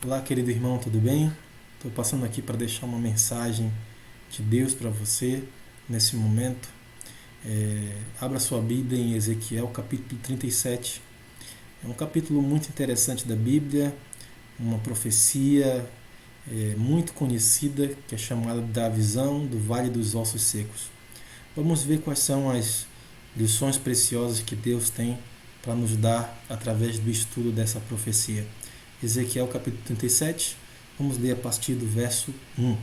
Olá, querido irmão, tudo bem? Estou passando aqui para deixar uma mensagem de Deus para você nesse momento. Abra sua Bíblia em Ezequiel, capítulo 37. É um capítulo muito interessante da Bíblia, uma profecia muito conhecida que é chamada da visão do Vale dos Ossos Secos. Vamos ver quais são as lições preciosas que Deus tem para nos dar através do estudo dessa profecia. Ezequiel capítulo 37, vamos ler a partir do verso 1.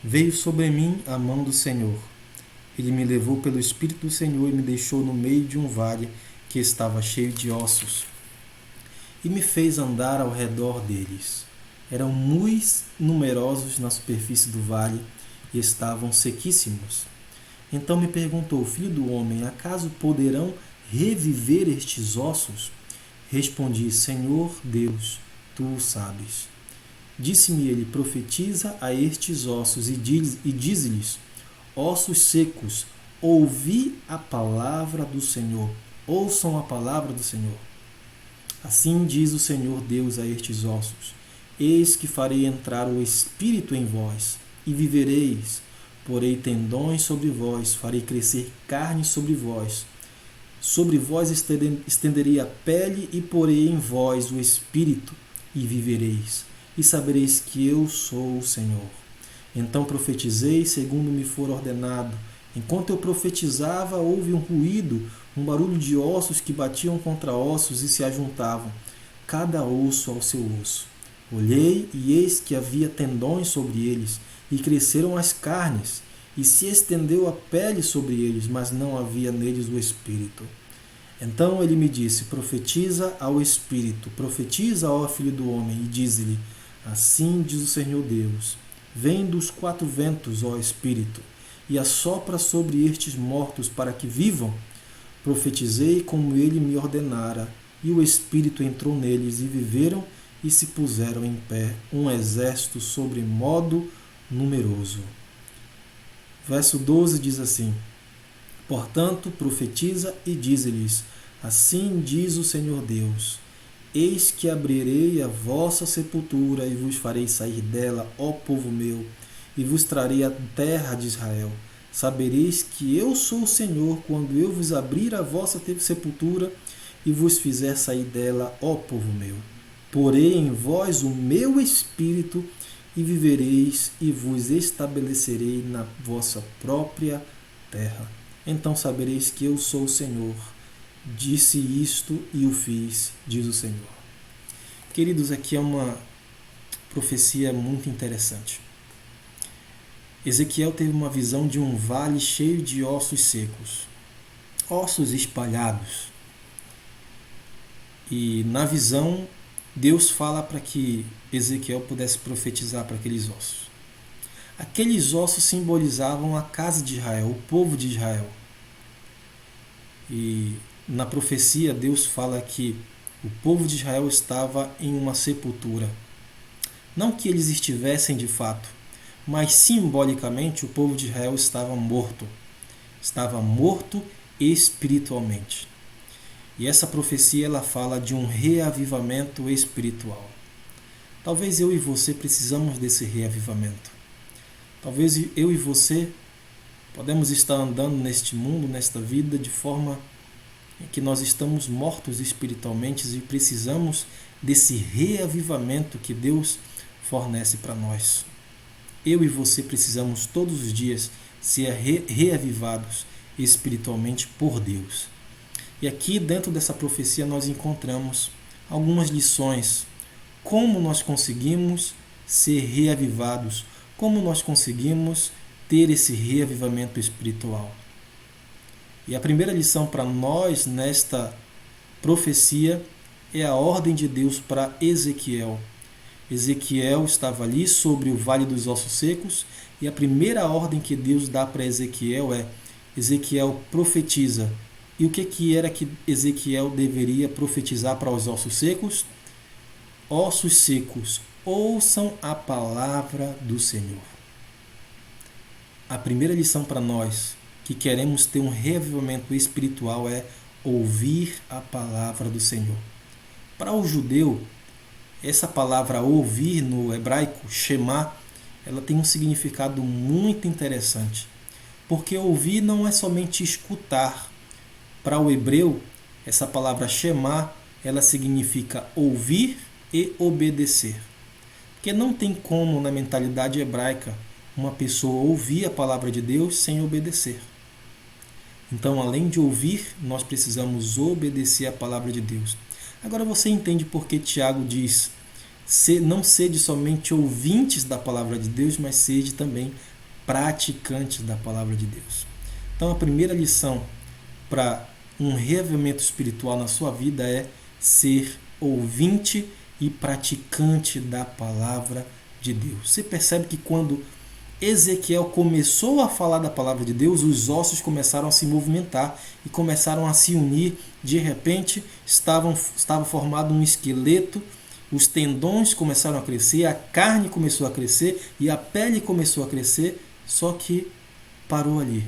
Veio sobre mim a mão do Senhor. Ele me levou pelo Espírito do Senhor e me deixou no meio de um vale que estava cheio de ossos. E me fez andar ao redor deles. Eram muito numerosos na superfície do vale e estavam sequíssimos. Então me perguntou: Filho do homem, acaso poderão reviver estes ossos? Respondi: Senhor Deus, tu o sabes. Disse-me ele: Profetiza a estes ossos e dize-lhes: Ossos secos, ouvi a palavra do Senhor. Ouçam a palavra do Senhor. Assim diz o Senhor Deus a estes ossos: Eis que farei entrar o Espírito em vós, e vivereis. Porei tendões sobre vós, farei crescer carne sobre vós. Sobre vós estenderei a pele e porei em vós o Espírito, e vivereis, e sabereis que eu sou o Senhor. Então profetizei segundo me for ordenado. Enquanto eu profetizava, houve um ruído, um barulho de ossos que batiam contra ossos e se ajuntavam, cada osso ao seu osso. Olhei, e eis que havia tendões sobre eles, e cresceram as carnes, e se estendeu a pele sobre eles, mas não havia neles o Espírito. Então ele me disse: Profetiza ao Espírito, profetiza, ó Filho do homem, e dize-lhe: Assim diz o Senhor Deus: Vem dos quatro ventos, ó Espírito, e assopra sobre estes mortos para que vivam. Profetizei como ele me ordenara, e o Espírito entrou neles, e viveram, e se puseram em pé, um exército sobremodo numeroso. Verso 12 diz assim: Portanto, profetiza e dize-lhes: Assim diz o Senhor Deus: Eis que abrirei a vossa sepultura e vos farei sair dela, ó povo meu, e vos trarei a terra de Israel. Sabereis que eu sou o Senhor quando eu vos abrir a vossa sepultura e vos fizer sair dela, ó povo meu. Porei em vós o meu espírito e vivereis e vos estabelecerei na vossa própria terra. Então sabereis que eu sou o Senhor. Disse isto e o fiz, diz o Senhor. Queridos, aqui é uma profecia muito interessante. Ezequiel teve uma visão de um vale cheio de ossos secos, ossos espalhados. E na visão, Deus fala para que Ezequiel pudesse profetizar para aqueles ossos. Aqueles ossos simbolizavam a casa de Israel, o povo de Israel. E na profecia, Deus fala que o povo de Israel estava em uma sepultura. Não que eles estivessem de fato, mas simbolicamente o povo de Israel estava morto. Estava morto espiritualmente. E essa profecia ela fala de um reavivamento espiritual. Talvez eu e você precisamos desse reavivamento. Talvez eu e você podemos estar andando neste mundo, nesta vida, de forma em que nós estamos mortos espiritualmente e precisamos desse reavivamento que Deus fornece para nós. Eu e você precisamos todos os dias ser reavivados espiritualmente por Deus. E aqui dentro dessa profecia nós encontramos algumas lições. Como nós conseguimos ser reavivados? Como nós conseguimos ter esse reavivamento espiritual? E a primeira lição para nós nesta profecia é a ordem de Deus para Ezequiel. Ezequiel estava ali sobre o Vale dos Ossos Secos e a primeira ordem que Deus dá para Ezequiel é: Ezequiel, profetiza. E o que era que Ezequiel deveria profetizar para os ossos secos? Ossos secos, ouçam a palavra do Senhor. A primeira lição para nós que queremos ter um reavivamento espiritual é ouvir a palavra do Senhor. Para o judeu, Essa palavra ouvir no hebraico, shema, ela tem um significado muito interessante. Porque ouvir não é somente escutar. Para o hebreu, essa palavra shema, ela significa ouvir e obedecer. Porque não tem como, na mentalidade hebraica, uma pessoa ouvir a palavra de Deus sem obedecer. Então, além de ouvir, nós precisamos obedecer a palavra de Deus. Agora você entende por que Tiago diz: não sede somente ouvintes da palavra de Deus, mas sede também praticantes da palavra de Deus. Então, a primeira lição para um reavivamento espiritual na sua vida é ser ouvinte e praticante da palavra de Deus. Você percebe que quando Ezequiel começou a falar da palavra de Deus, os começaram a se movimentar e começaram a se unir. De repente, estava formado um esqueleto, os tendões começaram a crescer, a carne começou a crescer e a pele começou a crescer, só que parou ali.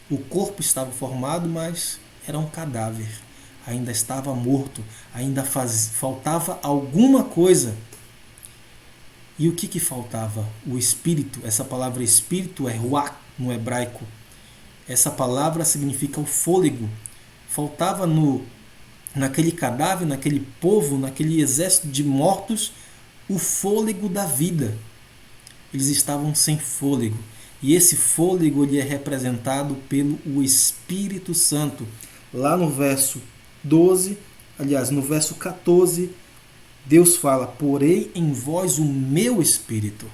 O corpo estava formado, mas era um cadáver. Ainda estava morto, ainda faltava alguma coisa. E o que faltava? O espírito. Essa palavra espírito é ruach no hebraico. Essa palavra significa o fôlego. Faltava naquele cadáver, naquele povo, naquele exército de mortos, o fôlego da vida. Eles estavam sem fôlego. E esse fôlego ele é representado pelo Espírito Santo. Lá no verso 12, aliás, no verso 14, Deus fala: porei em vós o meu Espírito.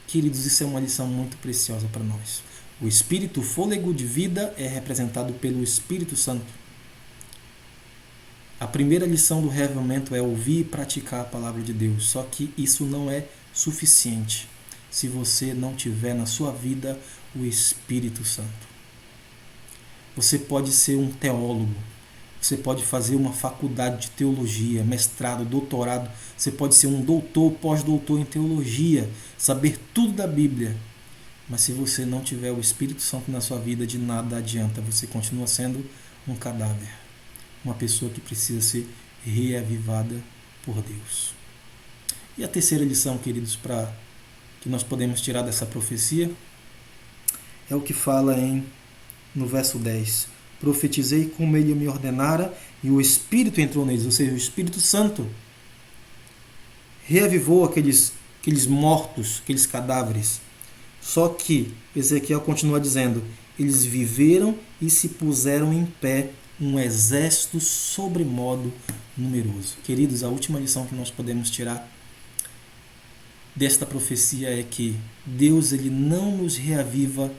Queridos, isso é uma lição muito preciosa para nós. O Espírito, o fôlego de vida, é representado pelo Espírito Santo. A primeira lição do reavivamento é ouvir e praticar a palavra de Deus. Só que isso não é suficiente se você não tiver na sua vida o Espírito Santo. Você pode ser um teólogo, você pode fazer uma faculdade de teologia, mestrado, doutorado, você pode ser um doutor, pós-doutor em teologia, saber tudo da Bíblia, mas se você não tiver o Espírito Santo na sua vida, de nada adianta, você continua sendo um cadáver, uma pessoa que precisa ser reavivada por Deus. E a terceira lição, queridos, que nós podemos tirar dessa profecia, é o que fala no verso 10. Profetizei como ele me ordenara e o Espírito entrou neles, ou seja, o Espírito Santo reavivou aqueles mortos, aqueles cadáveres. Só que Ezequiel continua dizendo: eles viveram e se puseram em pé, um exército sobremodo numeroso. Queridos, a última lição que nós podemos tirar desta profecia é que Deus ele não nos reaviva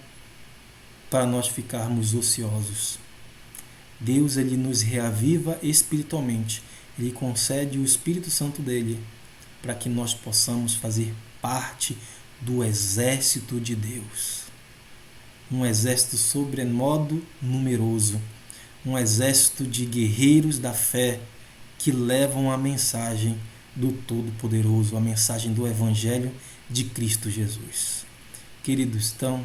para nós ficarmos ociosos. Deus ele nos reaviva espiritualmente. Ele concede o Espírito Santo dele para que nós possamos fazer parte do exército de Deus. Um exército sobremodo numeroso. Um exército de guerreiros da fé que levam a mensagem do Todo-Poderoso, a mensagem do Evangelho de Cristo Jesus. Queridos, então,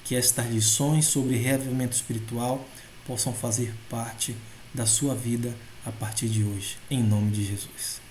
que estas lições sobre reavivamento espiritual possam fazer parte da sua vida a partir de hoje, em nome de Jesus.